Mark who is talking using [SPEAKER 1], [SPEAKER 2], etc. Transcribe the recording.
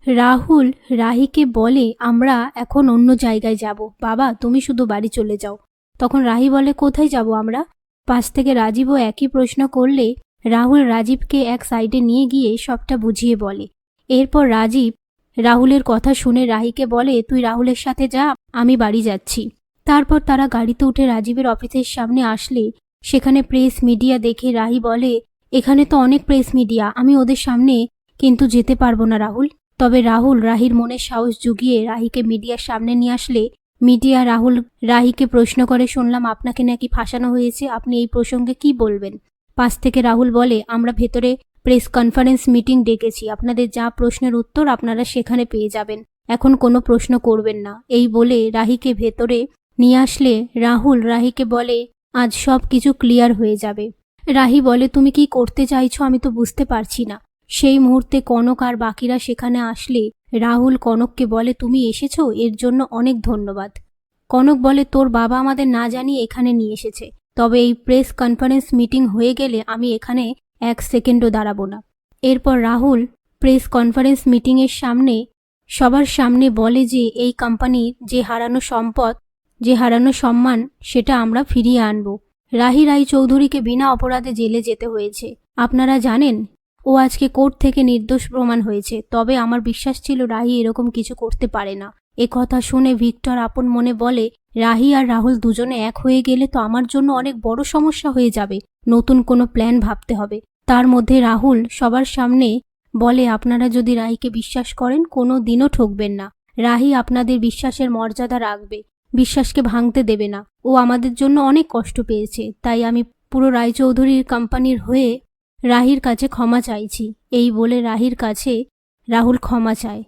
[SPEAKER 1] রাহুল রাহিকে বলে আমরা এখন অন্য জায়গায় যাব, বাবা তুমি শুধু বাড়ি চলে যাও। তখন রাহি বলে কোথায় যাব আমরা? পাশ থেকে রাজীবও একই প্রশ্ন করলে রাহুল রাজীবকে এক সাইডে নিয়ে গিয়ে সবটা বুঝিয়ে বলে। এরপর রাজীব রাহুলের কথা শুনে রাহিকে বলে তুই রাহুলের সাথে যা, আমি বাড়ি যাচ্ছি। তারপর তারা গাড়িতে উঠে রাজীবের অফিসের সামনে আসলে সেখানে প্রেস মিডিয়া দেখে রাহি বলে এখানে তো অনেক প্রেস মিডিয়া, আমি ওদের সামনে কিন্তু যেতে পারবো না রাহুল। তবে রাহুল রাহির মনে সাহস জুগিয়ে রাহিকে মিডিয়ার সামনে নিয়ে আসলে মিডিয়া রাহুল রাহিকে প্রশ্ন করে শুনলাম আপনাকে নাকি ফাঁসানো হয়েছে, আপনি এই প্রসঙ্গে কি বলবেন? পাশ থেকে রাহুল বলে আমরা ভেতরে প্রেস কনফারেন্স মিটিং ডেকেছি, আপনাদের যা প্রশ্নের উত্তর আপনারা সেখানে পেয়ে যাবেন, এখন কোনো প্রশ্ন করবেন না। এই বলে রাহিকে ভেতরে নিয়ে আসলে রাহুল রাহিকে বলে আজ সব কিছু ক্লিয়ার হয়ে যাবে। রাহি বলে তুমি কি করতে চাইছো আমি তো বুঝতে পারছি না। সেই মুহূর্তে কনক আর বাকিরা সেখানে আসলে রাহুল কনককে বলে তুমি এসেছো এর জন্য অনেক ধন্যবাদ। কনক বলে তোর বাবা আমাদের না জানিয়ে এখানে নিয়ে এসেছে, তবে এই প্রেস কনফারেন্স মিটিং হয়ে গেলে আমি এখানে এক সেকেন্ডও দাঁড়াবো না। এরপর রাহুল প্রেস কনফারেন্স মিটিংয়ের সামনে সবার সামনে বলে যে এই কোম্পানির যে হারানো সম্পদ, যে হারানো সম্মান সেটা আমরা ফিরিয়ে আনব। রাহি রায়চৌধুরীকে বিনা অপরাধে জেলে যেতে হয়েছে, আপনারা জানেন ও আজকে কোর্ট থেকে নির্দোষ প্রমাণ হয়েছে, তবে আমার বিশ্বাস ছিল রাহি এরকম কিছু করতে পারে না। কথা শুনে ভিক্টর আপন মনে বলে রাহি আর রাহুল দুজনে এক হয়ে গেলে তো আমার জন্য অনেক বড় সমস্যা হয়ে যাবে, নতুন কোনো প্ল্যান ভাবতে হবে। তার মধ্যে রাহুল সবার সামনে বলে আপনারা যদি রাহিকে বিশ্বাস করেন কোনো দিনও ঠকবেন না, রাহি আপনাদের বিশ্বাসের মর্যাদা রাখবে, বিশ্বাসকে ভাঙতে দেবে না। ও আমাদের জন্য অনেক কষ্ট পেয়েছে, তাই আমি পুরো রায়চৌধুরীর কোম্পানির হয়ে রাহির কাছে ক্ষমা চাইছি। এই বলে রাহির কাছে রাহুল ক্ষমা চায়।